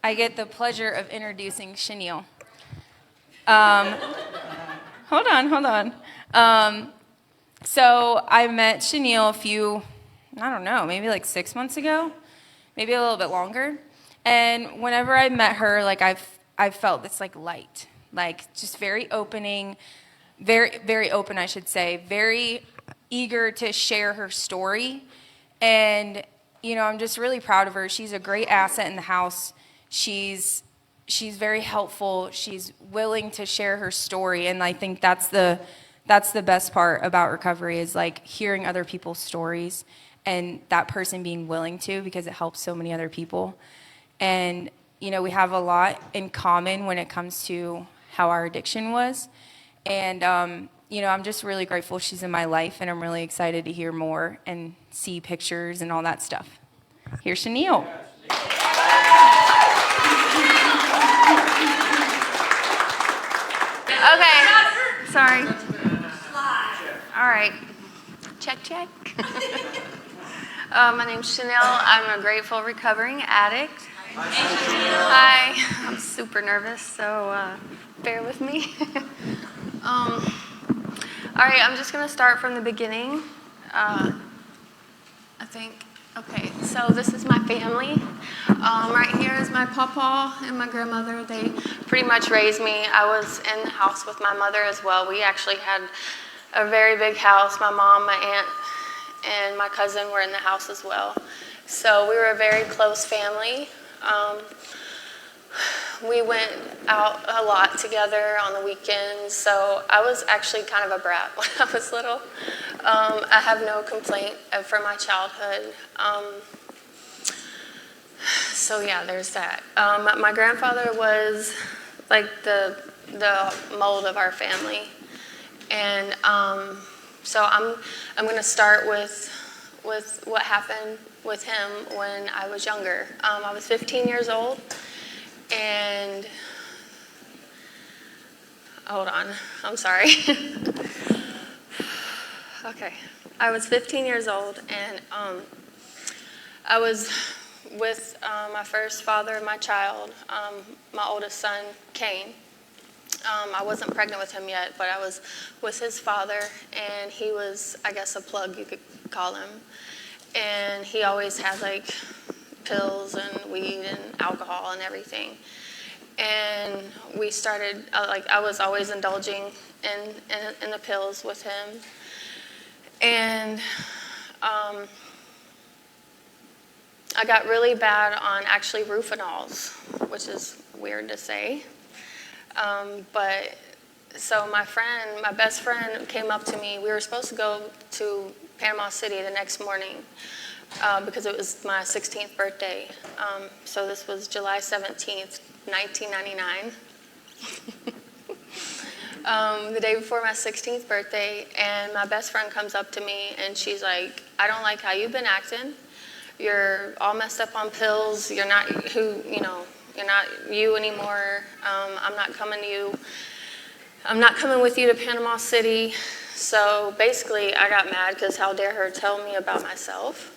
I get the pleasure of introducing Shaneal. Um, hold on. So I met Shaneal I don't know, maybe like 6 months ago, maybe a little bit longer. And whenever I met her, like I've felt this like light, like just very opening, very open, I should say, very eager to share her story. And I'm just really proud of her. She's a great asset in the house. She's very helpful. She's willing to share her story, and I think that's the best part about recovery is like hearing other people's stories and that person being willing to, because it helps so many other people. And we have a lot in common when it comes to how our addiction was. And I'm just really grateful she's in my life, and I'm really excited to hear more and see pictures and all that stuff. Here's Shaneal. Okay, sorry. All right, check. My name's Shaneal. I'm a grateful recovering addict. Hi, I'm super nervous, so bear with me. All right, I'm just going to start from the beginning. I think, okay, so this is my family. Right here is my papa and my grandmother. They pretty much raised me. I was in the house with my mother as well. We actually had a very big house. My mom, my aunt, and my cousin were in the house as well. So we were a very close family. We went out a lot together on the weekends, so I was actually kind of a brat when I was little. I have no complaint for my childhood. So yeah, there's that. My grandfather was like the mold of our family, and so I'm going to start with what happened with him when I was younger. I was 15 years old, and hold on, I'm sorry. Okay, I was 15 years old, and I was with my first father of my child, my oldest son, Kane. I wasn't pregnant with him yet, but I was with his father, and he was, I guess, a plug, you could call him. And he always had like pills and weed and alcohol and everything. And we started, I was always indulging in the pills with him. And I got really bad on actually Rufinols, which is weird to say. But so my best friend came up to me. We were supposed to go to Panama City the next morning because it was my 16th birthday. So this was July 17th, 1999. The day before my 16th birthday, and my best friend comes up to me and she's like, "I don't like how you've been acting. You're all messed up on pills. You're not you're not you anymore. I'm not coming to you. I'm not coming with you to Panama City." So basically, I got mad because how dare her tell me about myself,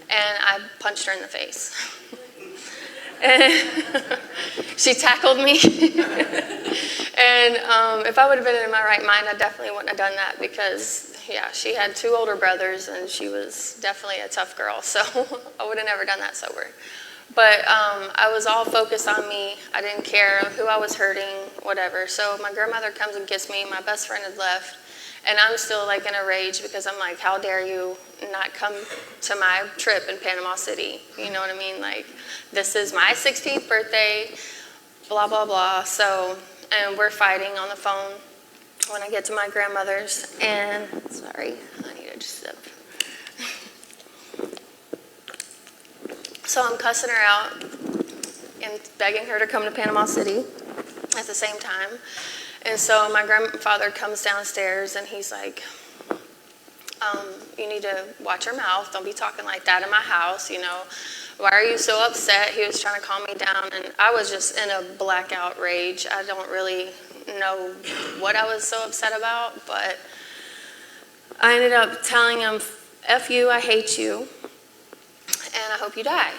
and I punched her in the face. And she tackled me. And if I would have been in my right mind, I definitely wouldn't have done that because, yeah, she had 2 older brothers, and she was definitely a tough girl. So I would have never done that sober. But I was all focused on me. I didn't care who I was hurting, whatever. So my grandmother comes and gets me. My best friend had left. And I'm still like in a rage because I'm like, how dare you not come to my trip in Panama City? You know what I mean? Like, this is my 16th birthday, blah, blah, blah. So, and we're fighting on the phone when I get to my grandmother's. And, sorry, I need to just sip. So I'm cussing her out and begging her to come to Panama City at the same time. And so my grandfather comes downstairs and he's like, you need to watch your mouth. Don't be talking like that in my house, Why are you so upset? He was trying to calm me down, and I was just in a blackout rage. I don't really know what I was so upset about, but I ended up telling him, F you, I hate you, and I hope you die.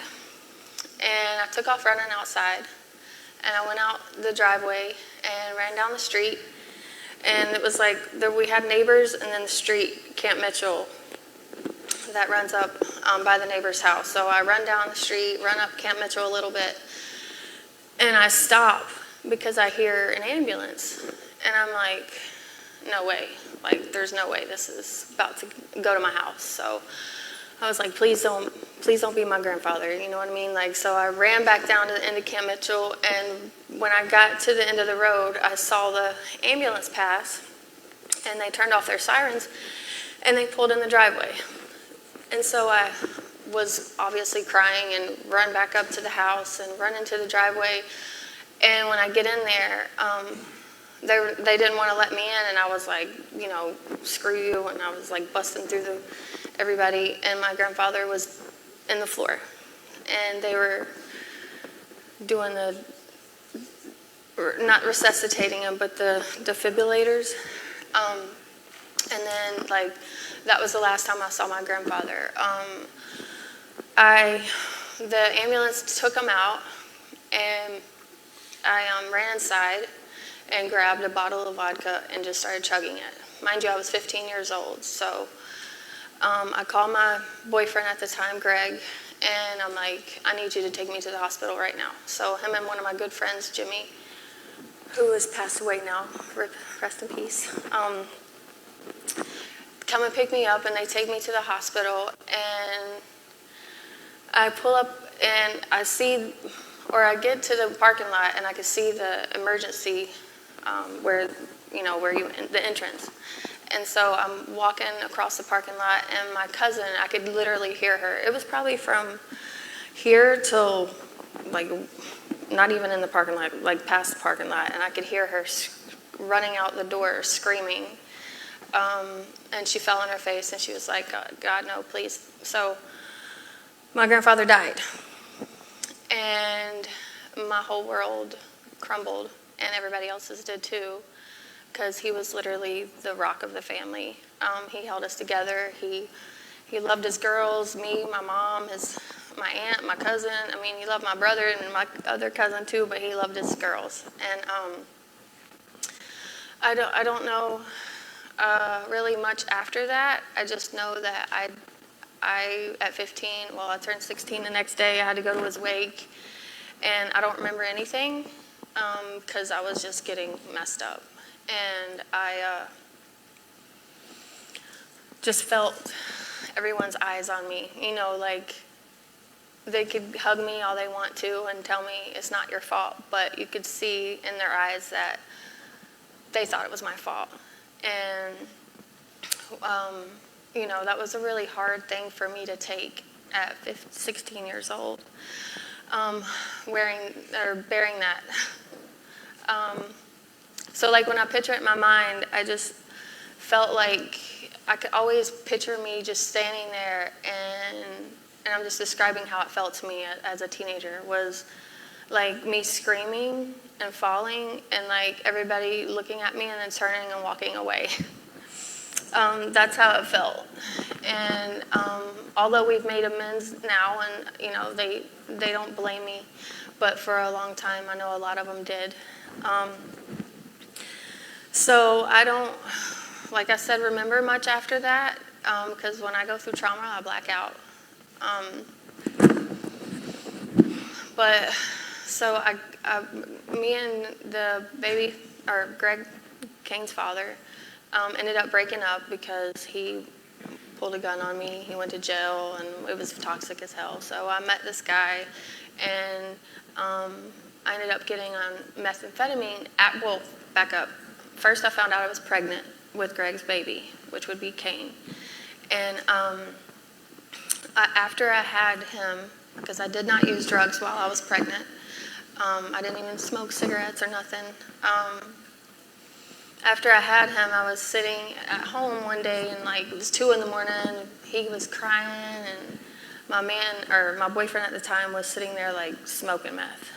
and I took off running outside. And I went out the driveway and ran down the street. And it was like we had neighbors, and then the street, Camp Mitchell, that runs up by the neighbor's house. So I run down the street, run up Camp Mitchell a little bit, and I stop because I hear an ambulance. And I'm like, no way. Like, there's no way this is about to go to my house. So I was like, please don't be my grandfather. You know what I mean? Like, so I ran back down to the end of Camp Mitchell, and when I got to the end of the road, I saw the ambulance pass, and they turned off their sirens, and they pulled in the driveway. And so I was obviously crying and run back up to the house and run into the driveway. And when I get in there, they didn't want to let me in, and I was like, you know, screw you, and I was like busting through everybody, and my grandfather was in the floor, and they were doing not resuscitating him, but the defibrillators, and then like that was the last time I saw my grandfather. The ambulance took him out, and I ran inside and grabbed a bottle of vodka and just started chugging it. Mind you, I was 15 years old, so I called my boyfriend at the time, Greg, and I'm like, I need you to take me to the hospital right now. So him and one of my good friends, Jimmy, who has passed away now, rest in peace, come and pick me up, and they take me to the hospital, and I pull up, and I get to the parking lot, and I can see the emergency the entrance. And so I'm walking across the parking lot, and my cousin, I could literally hear her. It was probably from here till, like, not even in the parking lot, like past the parking lot, and I could hear her running out the door screaming. And she fell on her face, and she was like, God, no, please. So my grandfather died, and my whole world crumbled, and everybody else's did too, because he was literally the rock of the family. He held us together. He loved his girls, me, my mom, my aunt, my cousin. I mean, he loved my brother and my other cousin too, but he loved his girls. And I don't know really much after that. I just know that I at 15, well, I turned 16 the next day. I had to go to his wake, and I don't remember anything because I was just getting messed up. And I just felt everyone's eyes on me. You know, like, they could hug me all they want to and tell me it's not your fault, but you could see in their eyes that they thought it was my fault. And, that was a really hard thing for me to take at 16 years old, bearing that. So like when I picture it in my mind, I just felt like I could always picture me just standing there, and I'm just describing how it felt to me as a teenager, was like me screaming and falling, and like everybody looking at me and then turning and walking away. That's how it felt. And although we've made amends now, and they don't blame me, but for a long time I know a lot of them did. So I don't, like I said, remember much after that, because when I go through trauma, I black out. But so me and the baby, or Greg, Kane's father, ended up breaking up because he pulled a gun on me. He went to jail, and it was toxic as hell. So I met this guy, and I ended up getting on methamphetamine. Back up. First, I found out I was pregnant with Greg's baby, which would be Kane. And after I had him, because I did not use drugs while I was pregnant, I didn't even smoke cigarettes or nothing. After I had him, I was sitting at home one day, and like it was 2 a.m. He was crying, and my boyfriend at the time was sitting there like smoking meth.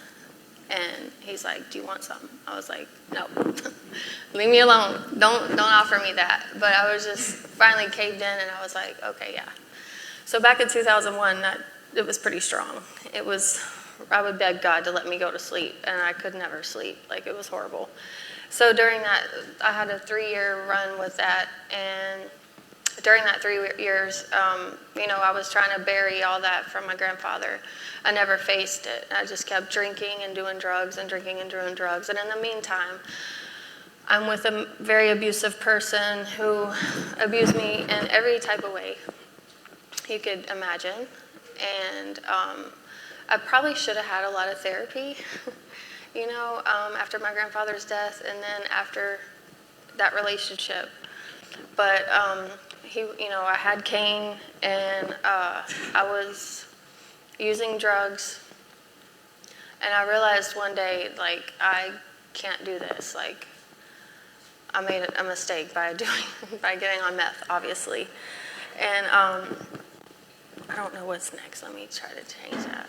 And he's like, do you want something? I was like, no, leave me alone. Don't offer me that. But I was just finally caved in, and I was like, okay, yeah. So back in 2001, it was pretty strong. It was I would beg God to let me go to sleep, and I could never sleep. Like, it was horrible. So during that, I had a 3-year run with that, and during that 3 years, I was trying to bury all that from my grandfather. I never faced it. I just kept drinking and doing drugs and drinking and doing drugs. And in the meantime, I'm with a very abusive person who abused me in every type of way you could imagine. And I probably should have had a lot of therapy, after my grandfather's death and then after that relationship. But I had cane, and I was using drugs, and I realized one day, like, I can't do this. Like, I made a mistake by getting on meth, obviously. And I don't know what's next. Let me try to change that.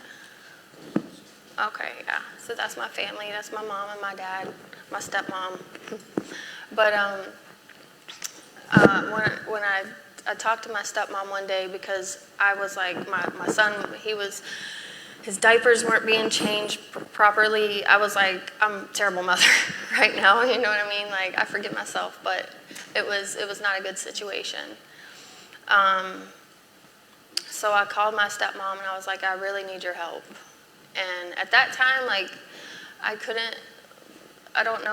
Okay, yeah. So that's my family. That's my mom and my dad, my stepmom. But when I talked to my stepmom one day, because I was like, my son, his diapers weren't being changed properly. I was like, I'm a terrible mother right now, you know what I mean? Like, I forget myself, but it was not a good situation. So I called my stepmom, and I was like, I really need your help. And at that time, like, I didn't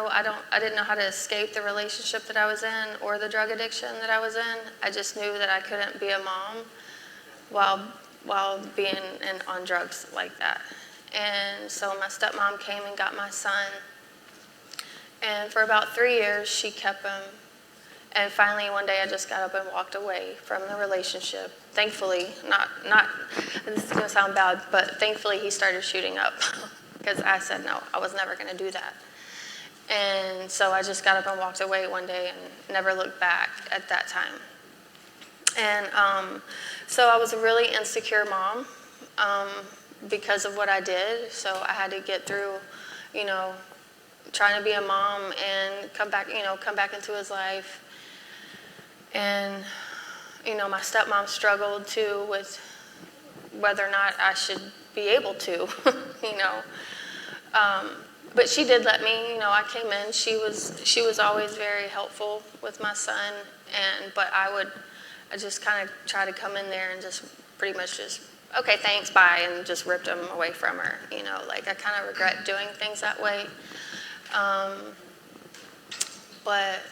know how to escape the relationship that I was in or the drug addiction that I was in. I just knew that I couldn't be a mom while being on drugs like that. And so my stepmom came and got my son. And for about 3 years, she kept him. And finally, one day, I just got up and walked away from the relationship. Thankfully, this is going to sound bad, but thankfully, he started shooting up. Because I said no, I was never going to do that. And so I just got up and walked away one day and never looked back at that time. And so I was a really insecure mom because of what I did. So I had to get through, trying to be a mom and come back into his life. And, my stepmom struggled too with whether or not I should be able to, But she did let me, I came in. She was always very helpful with my son, but I just kind of try to come in there and just pretty much just, okay, thanks, bye, and just ripped him away from her. Like, I kind of regret doing things that way. But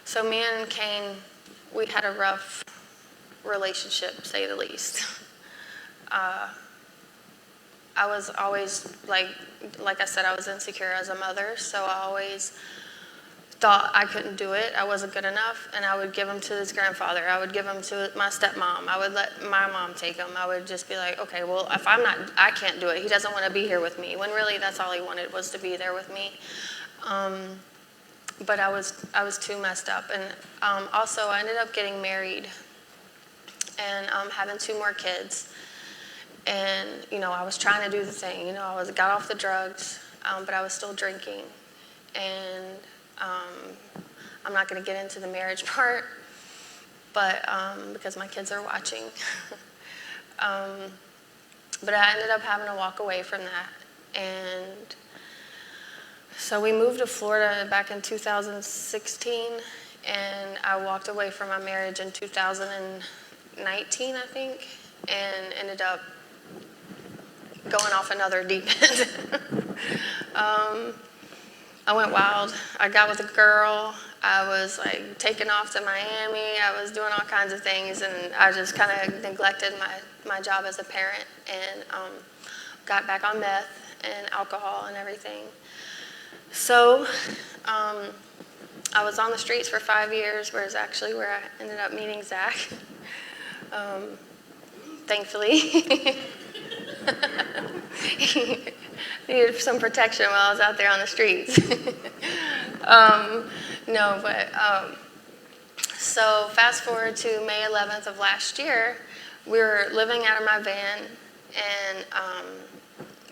so me and Kane, we had a rough relationship, to say the least. I was always, like I said, I was insecure as a mother, so I always thought I couldn't do it. I wasn't good enough, and I would give him to his grandfather. I would give him to my stepmom. I would let my mom take him. I would just be like, okay, well, if I can't do it. He doesn't want to be here with me, when really that's all he wanted, was to be there with me. But I was too messed up. And also, I ended up getting married and having 2 more kids. And, I was trying to do the thing. I got off the drugs, but I was still drinking. And I'm not going to get into the marriage part, but because my kids are watching. But I ended up having to walk away from that. And so we moved to Florida back in 2016, and I walked away from my marriage in 2019, I think, and ended up going off another deep end. I went wild. I got with a girl. I was taking off to Miami. I was doing all kinds of things, and I just kind of neglected my job as a parent, and got back on meth and alcohol and everything. So I was on the streets for 5 years, where I ended up meeting Zach. Thankfully. Needed some protection while I was out there on the streets. So fast forward to May 11th of last year, we were living out of my van, and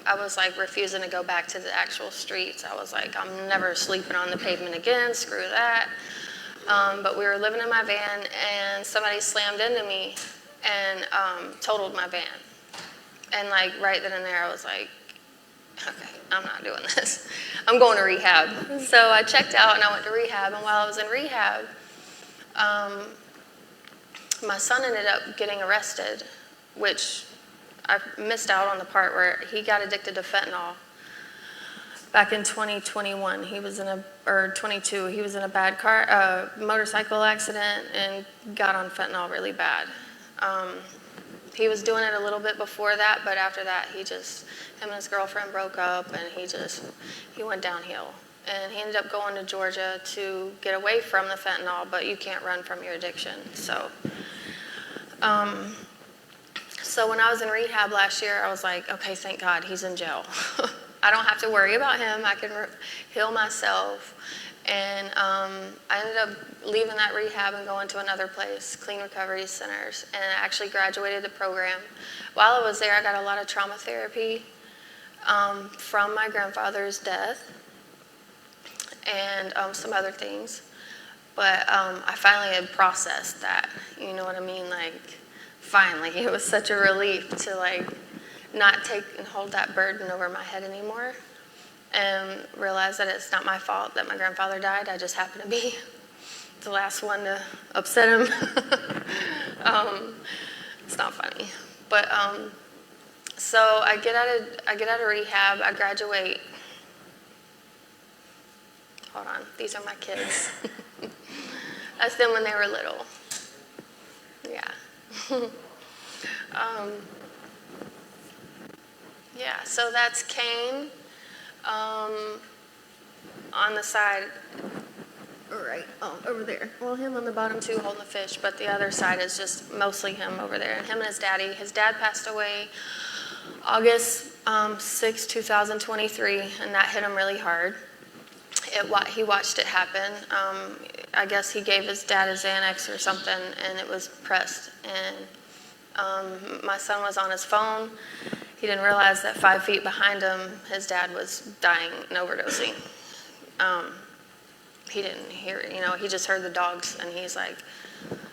I was refusing to go back to the actual streets. I was like, I'm never sleeping on the pavement again, screw that. But we were living in my van, and somebody slammed into me and totaled my van. And right then and there, I was like, okay, I'm not doing this. I'm going to rehab. So I checked out and I went to rehab. And while I was in rehab, my son ended up getting arrested, which I missed out on the part where he got addicted to fentanyl. Back in 2021, he was in or 22, he was in a bad motorcycle accident and got on fentanyl really bad. He was doing it a little bit before that, but after that, him and his girlfriend broke up, and he went downhill. And he ended up going to Georgia to get away from the fentanyl, but you can't run from your addiction. So when I was in rehab last year, I was like, okay, thank God he's in jail. I don't have to worry about him. I can heal myself. And I ended up leaving that rehab and going to another place, Clean Recovery Centers, and I actually graduated the program. While I was there, I got a lot of trauma therapy from my grandfather's death and some other things. But I finally had processed that, you know what I mean? Like, finally, it was such a relief to, like, not take and hold that burden over my head anymore and realize that it's not my fault that my grandfather died. I just happened to be the last one to upset him. It's not funny. But so I get out of rehab, I graduate. Hold on, these are my kids. That's them when they were little. Yeah. Yeah, so that's Kane on the side, right, over there. Well, him on the bottom too, holding the fish, but the other side is just mostly him over there. And him and his daddy. His dad passed away August 6, 2023, and that hit him really hard. He watched it happen. I guess he gave his dad a Xanax or something, and it was pressed. And my son was on his phone. He didn't realize that 5 feet behind him, his dad was dying and overdosing. He didn't hear it, he just heard the dogs, and he's like,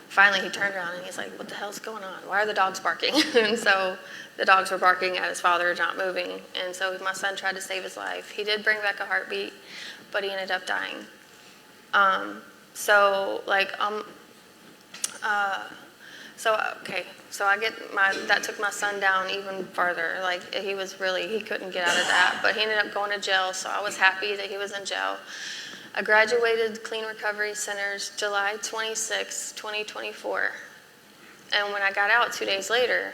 finally he turned around and he's like, what the hell's going on? Why are the dogs barking? And so the dogs were barking at his father, not moving. And so my son tried to save his life. He did bring back a heartbeat, but he ended up dying. So that took my son down even farther. Like, he couldn't get out of that, but he ended up going to jail, so I was happy that he was in jail. I graduated Clean Recovery Centers July 26, 2024. And when I got out 4 days later,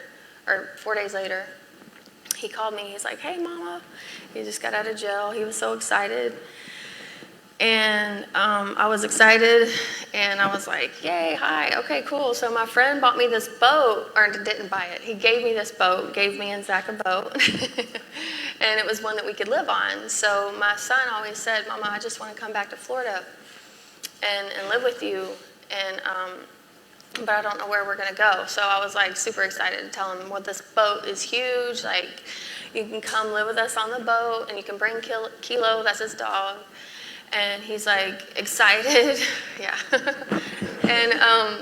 he called me. He's like, hey, Mama. He just got out of jail. He was so excited. And I was excited, and I was like, yay, hi, okay, cool. So my friend bought me this boat, or didn't buy it. He gave me this boat, gave me and Zach a boat, and it was one that we could live on. So my son always said, Mama, I just want to come back to Florida and live with you, but I don't know where we're going to go. So I was like super excited to tell him, well, this boat is huge. Like, you can come live with us on the boat, and you can bring Kilo, that's his dog. And he's like excited, yeah. And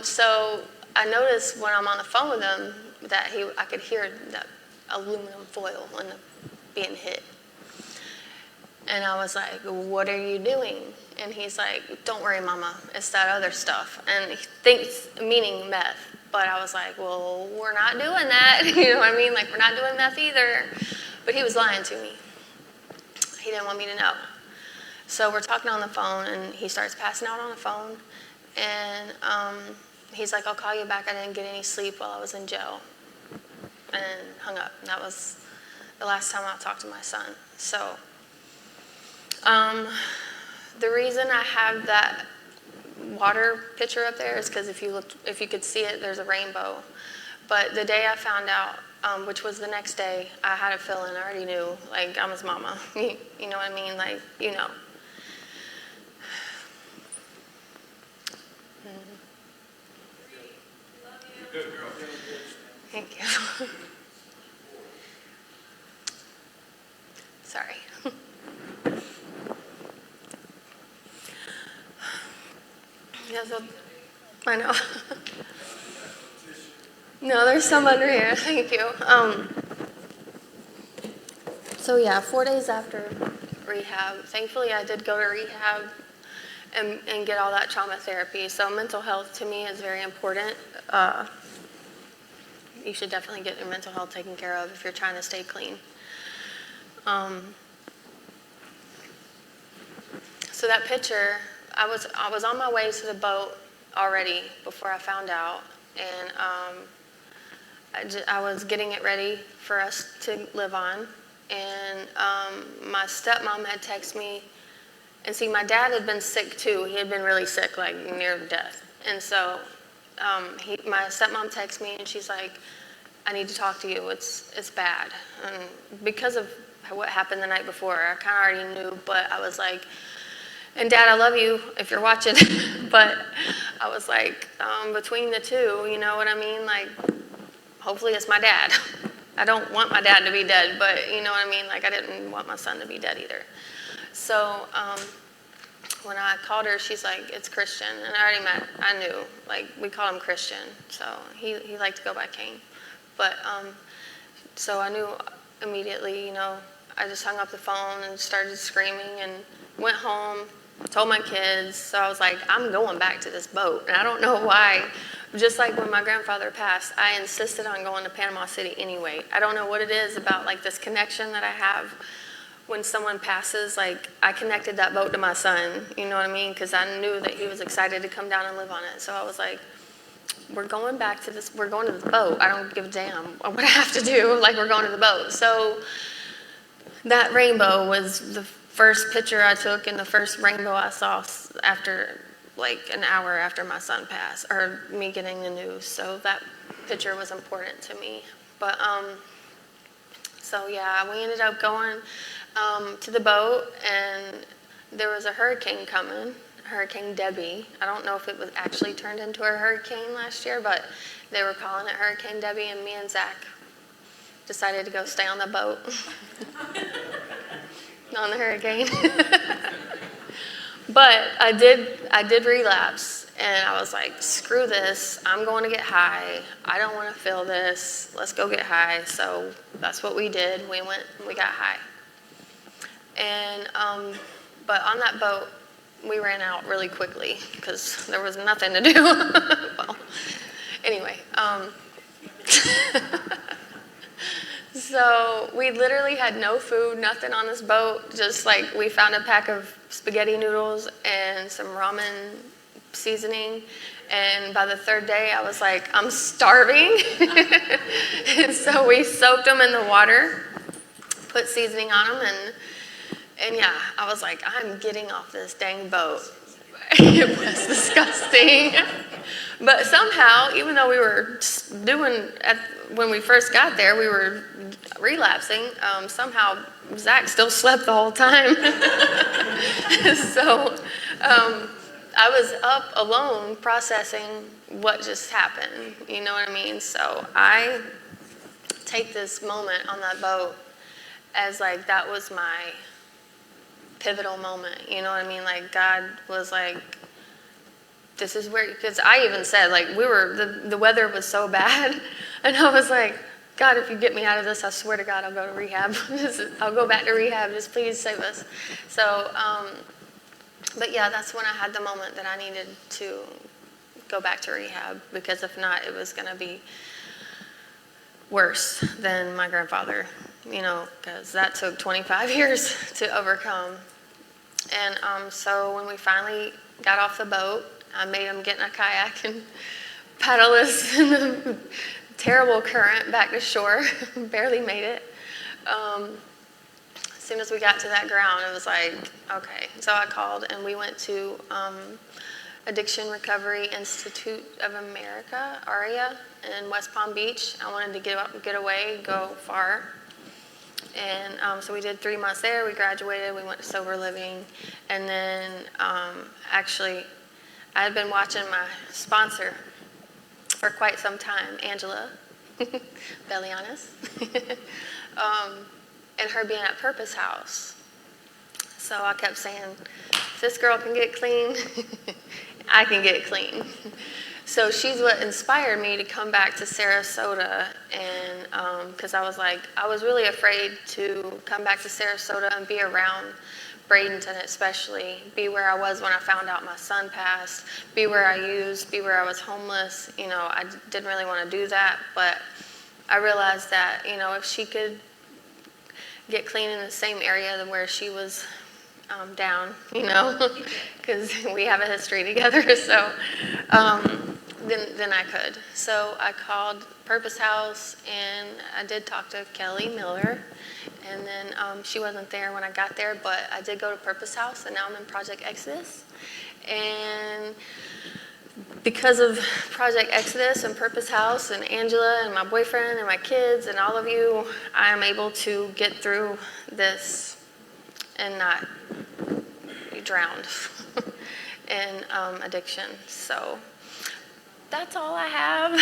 so I noticed when I'm on the phone with him that I could hear that aluminum foil being hit. And I was like, what are you doing? And he's like, don't worry, Mama, it's that other stuff. And he thinks, meaning meth. But I was like, well, we're not doing that. You know what I mean? Like, we're not doing meth either. But he was lying to me. He didn't want me to know. So we're talking on the phone, and he starts passing out on the phone. And he's like, I'll call you back. I didn't get any sleep while I was in jail. And hung up. And that was the last time I talked to my son. So the reason I have that water picture up there is because if you could see it, there's a rainbow. But the day I found out, which was the next day, I had a feeling. I already knew, like, I'm his mama. You know what I mean? Like, you know. Good girl. Thank you. Sorry. Yeah, so, I know. No, there's some under here. Thank you. So yeah, 4 days after rehab, thankfully I did go to rehab and get all that trauma therapy. So mental health to me is very important. You should definitely get your mental health taken care of if you're trying to stay clean. So that picture, I was on my way to the boat already before I found out, and I was getting it ready for us to live on, and my stepmom had texted me, and see, my dad had been sick too. He had been really sick, like near death, and so my stepmom texted me, and she's like, "I need to talk to you. It's bad," and because of what happened the night before, I kind of already knew, but I was like, and Dad, I love you if you're watching, but I was like, between the two, you know what I mean? Like, hopefully it's my dad. I don't want my dad to be dead, but you know what I mean? Like, I didn't want my son to be dead either. So when I called her, she's like, it's Christian. And I knew, like, we call him Christian. So he liked to go by Kane. But so I knew immediately, you know, I just hung up the phone and started screaming and went home, told my kids. So I was like, I'm going back to this boat. And I don't know why. Just like when my grandfather passed, I insisted on going to Panama City anyway. I don't know what it is about like this connection that I have when someone passes. Like, I connected that boat to my son, you know what I mean? Because I knew that he was excited to come down and live on it. So I was like, we're going to this boat. I don't give a damn what I have to do. Like, we're going to the boat. So that rainbow was the first picture I took and the first rainbow I saw after, like, an hour after my son passed, or me getting the news. So that picture was important to me. But, so yeah, we ended up going to the boat, and there was a hurricane coming. Hurricane Debbie. I don't know if it was actually turned into a hurricane last year, but they were calling it Hurricane Debbie, and me and Zach decided to go stay on the boat on the hurricane. But I did relapse, and I was like, screw this, I'm going to get high. I don't want to feel this. Let's go get high. So that's what we did. We went and we got high. And but on that boat, we ran out really quickly because there was nothing to do. Well, anyway, so we literally had no food, nothing on this boat. Just like, we found a pack of spaghetti noodles and some ramen seasoning. And by the third day, I was like, I'm starving. And so we soaked them in the water, put seasoning on them, and yeah, I was like, I'm getting off this dang boat. It was disgusting. But somehow, even though we were when we first got there, we were relapsing, somehow Zach still slept the whole time. So I was up alone processing what just happened. You know what I mean? So I take this moment on that boat as like, that was my pivotal moment, you know what I mean? Like, God was like, this is where, because I even said, like, the weather was so bad, and I was like, God, if you get me out of this, I swear to God, I'll go to rehab. I'll go back to rehab, just please save us. So, but yeah, that's when I had the moment that I needed to go back to rehab, because if not, it was going to be worse than my grandfather, you know, because that took 25 years to overcome. And so when we finally got off the boat, I made him get in a kayak and paddle us in the terrible current back to shore. Barely made it. As soon as we got to that ground, it was like, okay. So I called, and we went to Addiction Recovery Institute of America, ARIA, in West Palm Beach. I wanted to get away, go far. And so we did 3 months there. We graduated. We went to sober living. And then actually, I had been watching my sponsor for quite some time, Angela Bellianis, and her being at Purpose House. So I kept saying, if this girl can get clean, I can get clean. So she's what inspired me to come back to Sarasota, and because I was really afraid to come back to Sarasota and be around Bradenton, especially, be where I was when I found out my son passed, be where I used, be where I was homeless. I didn't really want to do that, but I realized that, if she could get clean in the same area where she was down, because we have a history together, so then I could. So I called Purpose House, and I did talk to Kelly Miller, and then she wasn't there when I got there, but I did go to Purpose House, and now I'm in Project Exodus. And because of Project Exodus and Purpose House and Angela and my boyfriend and my kids and all of you, I am able to get through this and not be drowned in addiction. So that's all I have.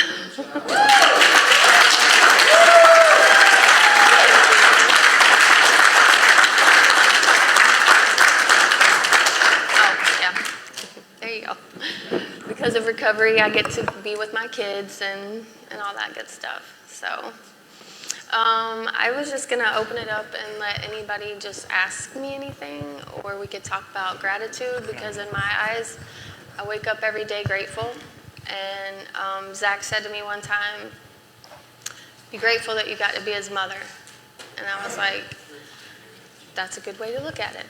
Oh, yeah. There you go. Because of recovery, I get to be with my kids and all that good stuff. So I was just going to open it up and let anybody just ask me anything, or we could talk about gratitude, because in my eyes, I wake up every day grateful. And Zach said to me one time, be grateful that you got to be his mother. And I was like, that's a good way to look at it.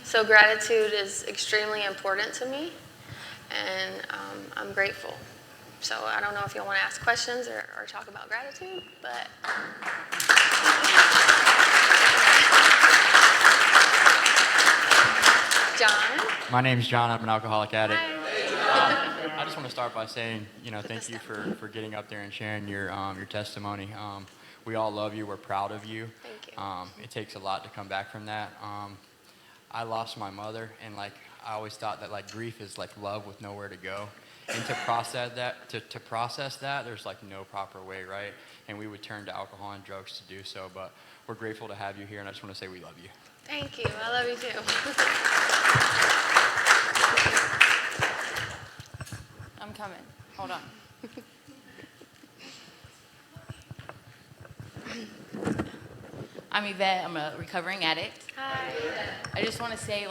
So gratitude is extremely important to me, and I'm grateful. So I don't know if you want to ask questions or talk about gratitude, but. John? My name's John. I'm an alcoholic addict. Hi. I just want to start by saying, thank you for getting up there and sharing your testimony. We all love you. We're proud of you. Thank you. It takes a lot to come back from that. I lost my mother, and I always thought that grief is like love with nowhere to go. And to process that, there's no proper way, right? And we would turn to alcohol and drugs to do so. But we're grateful to have you here, and I just want to say we love you. Thank you. I love you too. I'm coming. Hold on. I'm Yvette. I'm a recovering addict. Hi. I just want to say,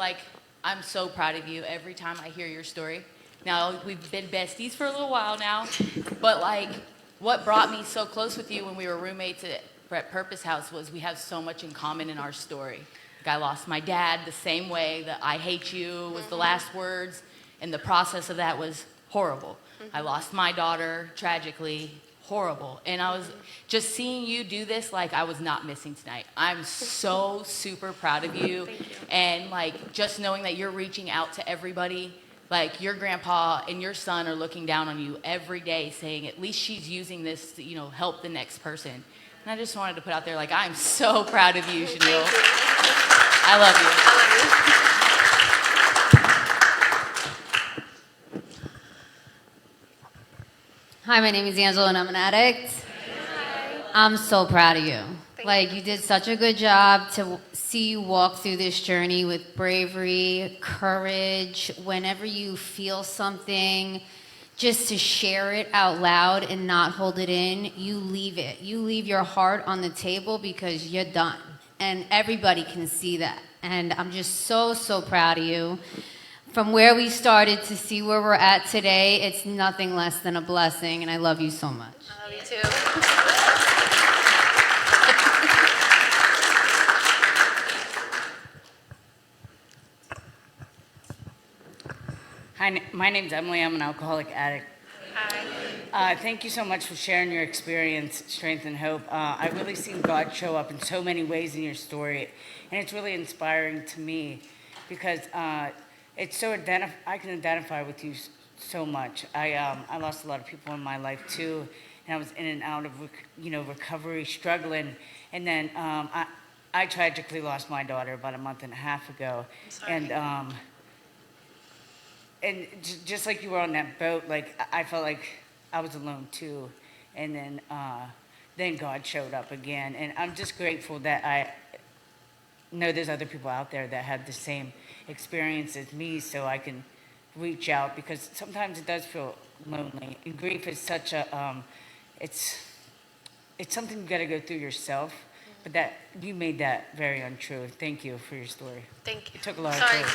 I'm so proud of you every time I hear your story. Now, we've been besties for a little while now, but what brought me so close with you when we were roommates at Purpose House was we have so much in common in our story. I lost my dad the same way. That I hate you was the last words, and the process of that was horrible. I lost my daughter tragically, horrible. And I was just seeing you do this, I was not missing tonight. I'm so super proud of you. Thank you. And just knowing that you're reaching out to everybody, your grandpa and your son are looking down on you every day saying, at least she's using this to, help the next person. And I just wanted to put out there, I'm so proud of you, Shaneal. I love you. Hi, my name is Angela, and I'm an addict. Hi. I'm so proud of you. Thank You did such a good job to see you walk through this journey with bravery, courage. Whenever you feel something, just to share it out loud and not hold it in, you leave it. You leave your heart on the table because you're done. And everybody can see that. And I'm just so, so proud of you. From where we started to see where we're at today, it's nothing less than a blessing, and I love you so much. I love you too. Hi, my name's Emily. I'm an alcoholic addict. Hi. Thank you so much for sharing your experience, strength, and hope. I've really seen God show up in so many ways in your story, and it's really inspiring to me because it's so I can identify with you so much. I lost a lot of people in my life too, and I was in and out of recovery, struggling, and then I tragically lost my daughter about a month and a half ago, Sorry. and just like you were on that boat, I felt like I was alone too, and then God showed up again, and I'm just grateful that I know there's other people out there that have the same experience as me, so I can reach out, because sometimes it does feel lonely. And grief is such a, it's something you got to go through yourself. But that you made that very untrue. Thank you for your story. Thank you. It took a lot of Sorry. courage.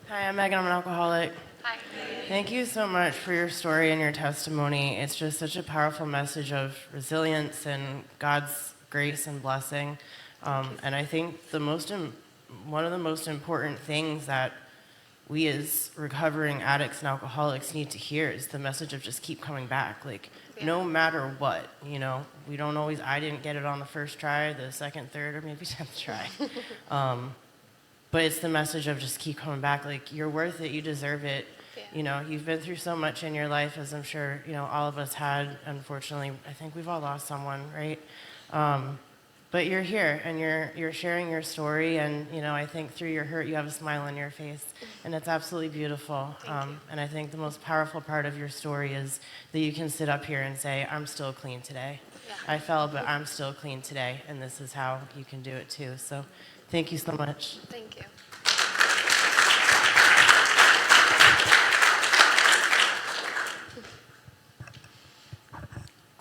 Hi, I'm Megan. I'm an alcoholic. Hi. Thank you so much for your story and your testimony. It's just such a powerful message of resilience and God's grace and blessing. And I think one of the most important things that we as recovering addicts and alcoholics need to hear is the message of just keep coming back. Like, no matter what, we don't always, I didn't get it on the first try, the second, third, or maybe 10th try. But it's the message of just keep coming back. Like, you're worth it. You deserve it. Yeah. You've been through so much in your life, as I'm sure, all of us had. Unfortunately, I think we've all lost someone, right? But you're here, and you're sharing your story. And, I think through your hurt, you have a smile on your face. And it's absolutely beautiful. And I think the most powerful part of your story is that you can sit up here and say, I'm still clean today. Yeah. I fell, but I'm still clean today. And this is how you can do it, too. So thank you so much. Thank you.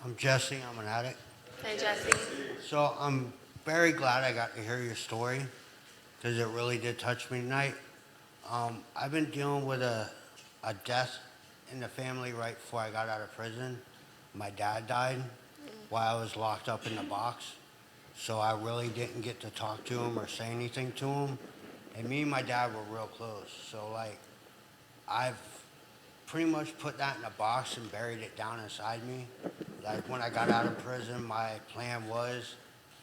I'm Jesse, I'm an addict. Hey, Jesse. So I'm very glad I got to hear your story because it really did touch me tonight. I've been dealing with a death in the family right before I got out of prison. My dad died while I was locked up in the box. So I really didn't get to talk to him or say anything to him. And me and my dad were real close. So I've pretty much put that in a box and buried it down inside me. Like when I got out of prison, my plan was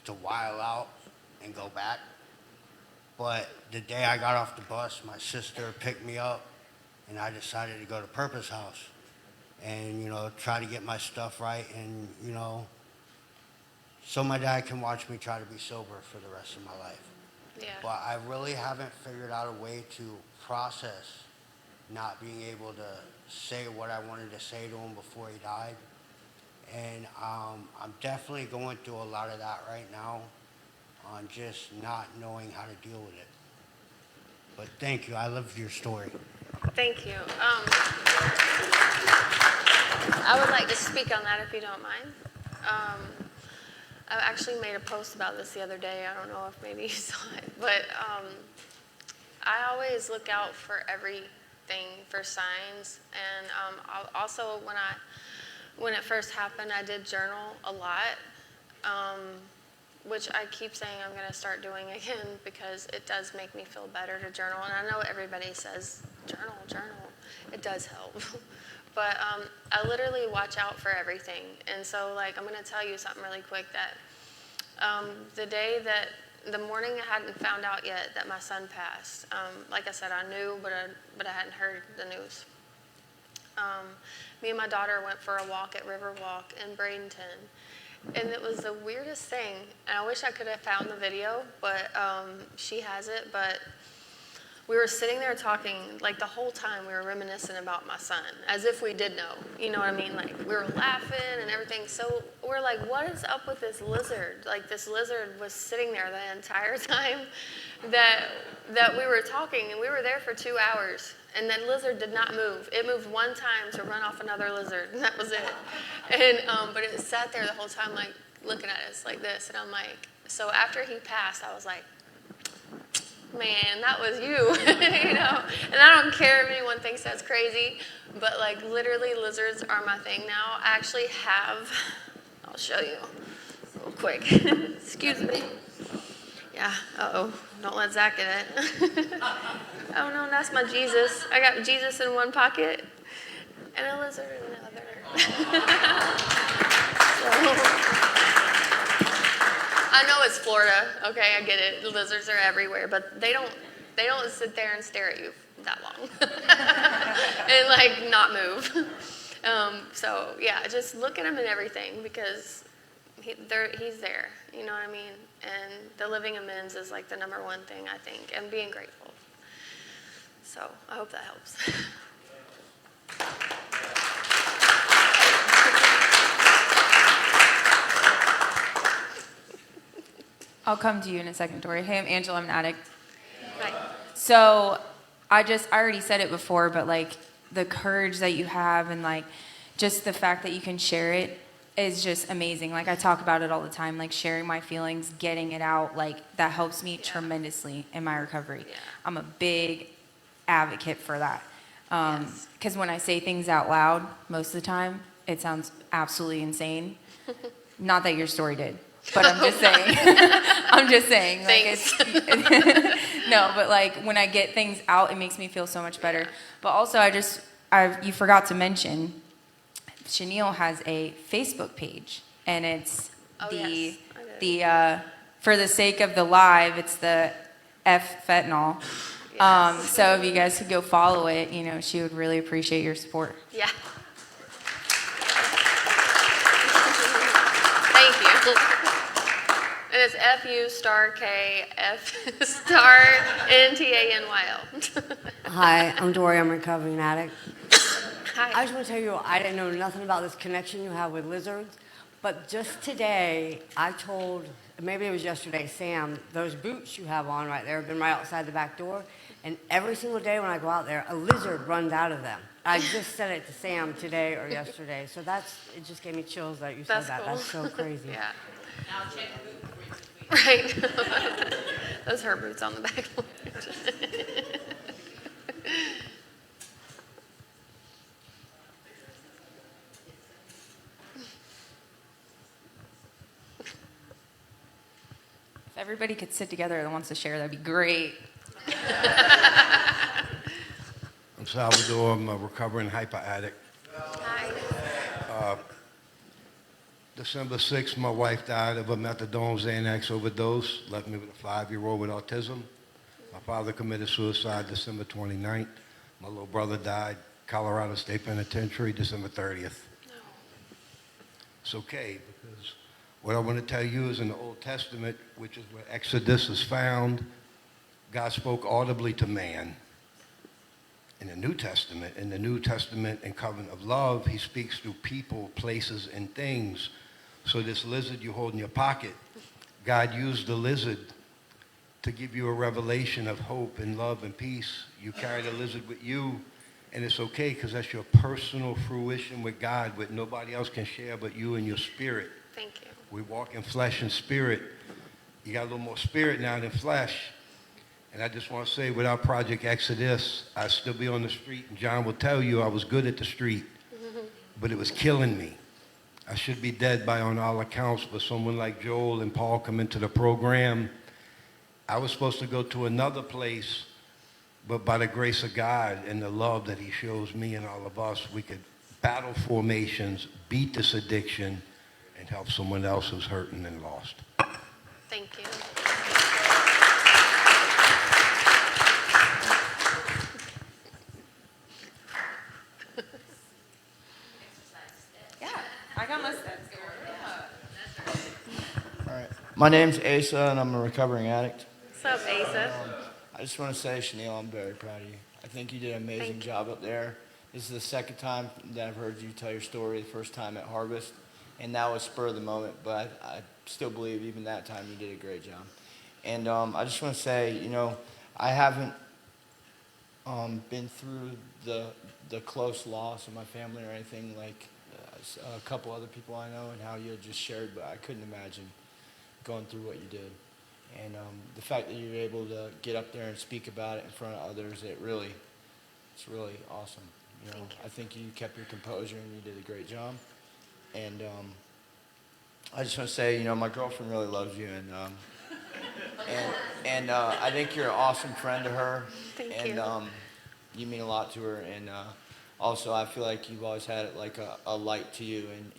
to while out and go back. But the day I got off the bus, my sister picked me up and I decided to go to Purpose House and, try to get my stuff right and, so my dad can watch me try to be sober for the rest of my life. Yeah. But I really haven't figured out a way to process not being able to say what I wanted to say to him before he died. And I'm definitely going through a lot of that right now on just not knowing how to deal with it. But thank you. I love your story. Thank you. I would like to speak on that if you don't mind. I actually made a post about this the other day. I don't know if maybe you saw it, but I always look out for everything, for signs. And also when it first happened, I did journal a lot, which I keep saying I'm going to start doing again because it does make me feel better to journal. And I know everybody says, journal. It does help. But I literally watch out for everything. And so, I'm going to tell you something really quick that the morning I hadn't found out yet that my son passed, like I said, I knew, but I hadn't heard the news. Me and my daughter went for a walk at Riverwalk in Bradenton. And it was the weirdest thing. And I wish I could have found the video, but she has it. But we were sitting there talking, the whole time we were reminiscing about my son, as if we did know. You know what I mean? We were laughing and everything. So we're like, what is up with this lizard? This lizard was sitting there the entire time that we were talking, and we were there for 2 hours. And that lizard did not move. It moved one time to run off another lizard, and that was it. And but it sat there the whole time, looking at us like this. And I'm like, so after he passed, I was like, man, that was you, And I don't care if anyone thinks that's crazy, but literally lizards are my thing now. I actually have. I'll show you real quick. Excuse me. Yeah. Don't let Zach get it. Oh no, that's my Jesus. I got Jesus in one pocket and a lizard in the other. I know it's Florida. Okay, I get it. The lizards are everywhere, but they don't sit there and stare at you that long and not move. So yeah, just look at him and everything because he's there. You know what I mean? And the living amends is the number one thing I think, and being grateful. So I hope that helps. I'll come to you in a second, Tori. Hey, I'm Angela. I'm an addict. Hi. So I already said it before, but like the courage that you have and like just the fact that you can share it is just amazing. Like I talk about it all the time, like sharing my feelings, getting it out, like that helps me tremendously in my recovery. Yeah. I'm a big advocate for that. Yes. Because when I say things out loud, most of the time, it sounds absolutely insane. Not that your story did, but I'm just saying. I'm just saying. Like it's no, but like when I get things out, it makes me feel so much better. But also, you forgot to mention, Shaneal has a Facebook page, and it's Yes, I did. for the sake of the live, it's the F fentanyl. Yes. So if you guys could go follow it, she would really appreciate your support. Yeah. Thank you. And it's FU*K*F*NTANYL. Hi, I'm Dory. I'm a recovering addict. I Hi. just want to tell you, I didn't know nothing about this connection you have with lizards, but just today, I told, maybe it was yesterday, Sam, those boots you have on right there have been right outside the back door, and every single day when I go out there, a lizard runs out of them. I just said it to Sam today or yesterday, so it just gave me chills that you said That's that. cool. That's so crazy. Yeah. Right. Those are her boots on the back. If everybody could sit together that wants to share, that'd be great. I'm Salvador. I'm a recovering hyper addict. Hi. December 6th, my wife died of a methadone Xanax overdose, left me with a 5-year-old with autism. My father committed suicide December 29th. My little brother died, Colorado State Penitentiary, December 30th. It's okay, because what I want to tell you is in the Old Testament, which is where Exodus is found, God spoke audibly to man. In the New Testament and covenant of love, he speaks through people, places, and things. So this lizard you hold in your pocket, God used the lizard to give you a revelation of hope and love and peace. You carry the lizard with you, and it's okay because that's your personal fruition with God, what nobody else can share but you and your spirit. Thank you. We walk in flesh and spirit. You got a little more spirit now than flesh. And I just want to say, without Project Exodus, I'd still be on the street. And John will tell you I was good at the street, but it was killing me. I should be dead by on all accounts, but someone like Joel and Paul come into the program. I was supposed to go to another place, but by the grace of God and the love that he shows me and all of us, we could battle formations, beat this addiction, and help someone else who's hurting and lost. Thank you. Yeah, I got my steps going. All right. My name's Asa, and I'm a recovering addict. What's up, Asa? I just want to say, Shaneal, I'm very proud of you. I think you did an amazing Thank you. job up there. This is the second time that I've heard you tell your story, the first time at Harvest, and that was spur of the moment, but I still believe even that time you did a great job. And I just want to say, I haven't been through the close loss of my family or anything like a couple other people I know and how you had just shared, but I couldn't imagine going through what you did. And the fact that you were able to get up there and speak about it in front of others, it's really awesome. Thank you. I think you kept your composure and you did a great job. And I just want to say, my girlfriend really loves you, and I think you're an awesome friend to her. Thank and, you. You mean a lot to her, and also I feel like you've always had like a light to you, and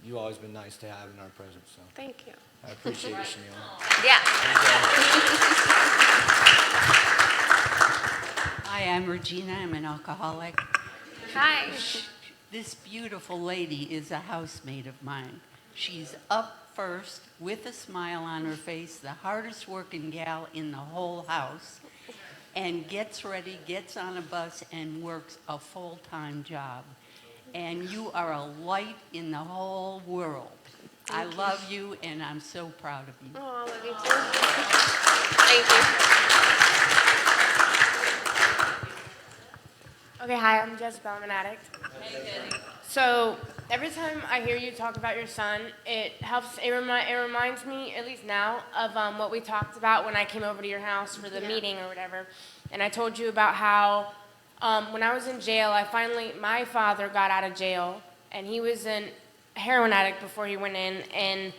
you've always been nice to have in our presence. So Thank you. I appreciate you, Shaneal. Yeah. Hi, I'm Regina. I'm an alcoholic. Hi. This beautiful lady is a housemate of mine. She's up first with a smile on her face, the hardest working gal in the whole house, and gets ready, gets on a bus, and works a full-time job. And you are a light in the whole world. I love you, and I'm so proud of you. Oh, I love you too. Thank you. Okay, hi, I'm Jessica. I'm an addict. So every time I hear you talk about your son, it helps. It reminds me, at least now, of what we talked about when I came over to your house for the meeting or whatever. And I told you about how when I was in jail, my father got out of jail, and he was a heroin addict before he went in, and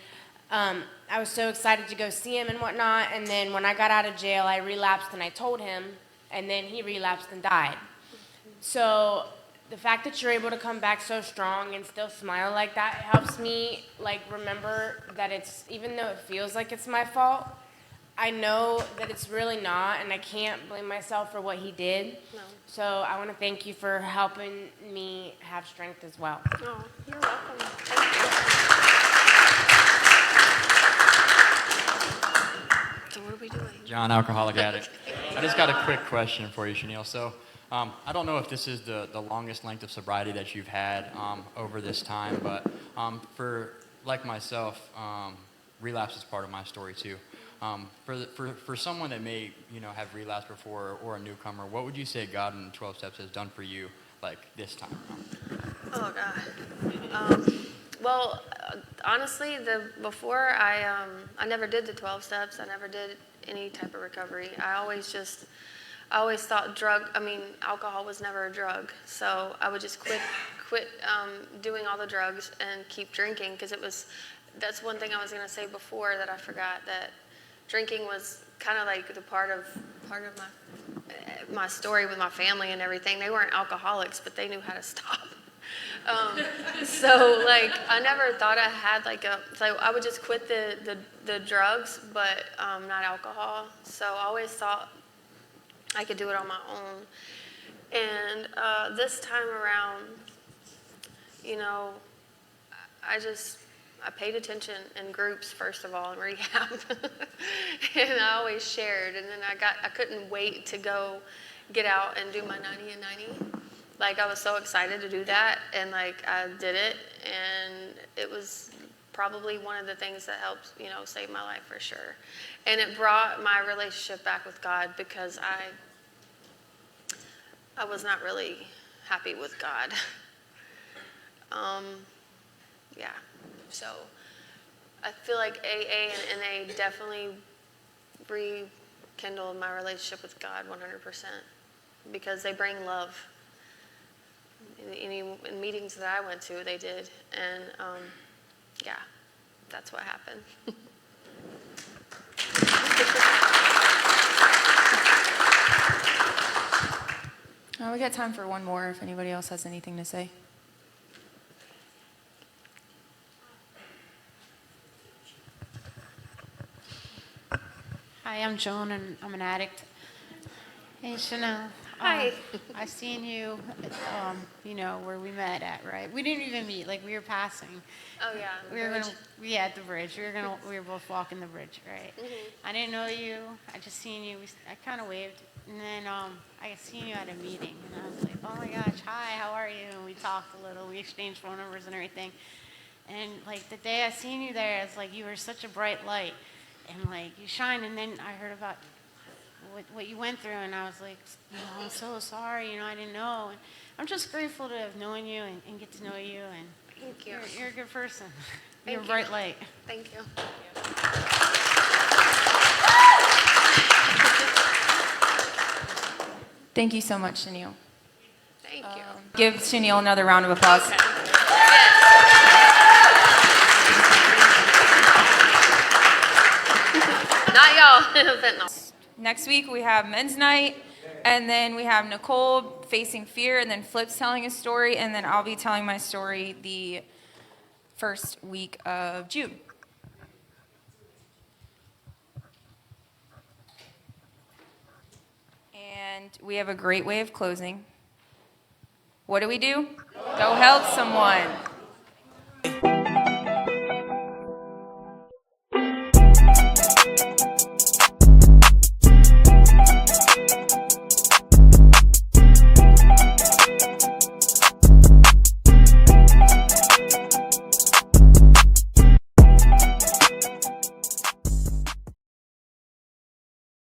I was so excited to go see him and whatnot. And then when I got out of jail, I relapsed, and I told him, and then he relapsed and died. So the fact that you're able to come back so strong and still smile like that, it helps me like remember that it's, even though it feels like it's my fault, I know that it's really not, and I can't blame myself for what he did. No. So I want to thank you for helping me have strength as well. Oh, you're welcome. Thank you. So what are we doing? John, alcoholic addict. I just got a quick question for you, Shaneal. So, I don't know if this is the longest length of sobriety that you've had over this time, but for like myself, relapse is part of my story too. For someone that may have relapsed before or a newcomer, what would you say God in 12 Steps has done for you like this time around? Oh God. Well, honestly, before I never did the 12 steps. I never did any type of recovery. I always thought alcohol was never a drug. So I would just quit doing all the drugs and keep drinking because that's one thing I was gonna say before that I forgot, that drinking was kind of like the part of my story with my family and everything. They weren't alcoholics, but they knew how to stop. So like I never thought I had so I would just quit the drugs, but not alcohol. So I always thought I could do it on my own. And this time around, I paid attention in groups, first of all, in rehab. And I always shared. And then I couldn't wait to go get out and do my 90 and 90. Like, I was so excited to do that. And, I did it. And it was probably one of the things that helped, save my life for sure. And it brought my relationship back with God because I was not really happy with God. Yeah. So I feel like AA and NA definitely rekindled my relationship with God 100% because they bring love. In meetings that I went to, they did. And yeah, that's what happened. We got time for one more if anybody else has anything to say. Hi, I'm Joan, and I'm an addict. Hey, Shaneal. Hi. I seen you, where we met at, right? We didn't even meet, we were passing. Oh yeah. At the bridge. We were both walking the bridge, right? Mm-hmm. I didn't know you. I just seen you. I kind of waved, and then I seen you at a meeting, and I was like, oh my gosh, hi, how are you? And we talked a little. We exchanged phone numbers and everything. And the day I seen you there, it's like you were such a bright light, and you shine. And then I heard about what you went through, and I was like, I'm so sorry, I didn't know. And I'm just grateful to have known you and get to know you, and Thank you. You're a good person. Thank You're a you. bright light. Thank you. Thank you so much, Shaneal. Thank you. Give Shaneal another round of applause. Okay. Not y'all. Fentanyl. Next week we have men's night, and then we have Nicole facing fear, and then Flip's telling his story, and then I'll be telling my story the first week of June. And we have a great way of closing. What do? Go help someone.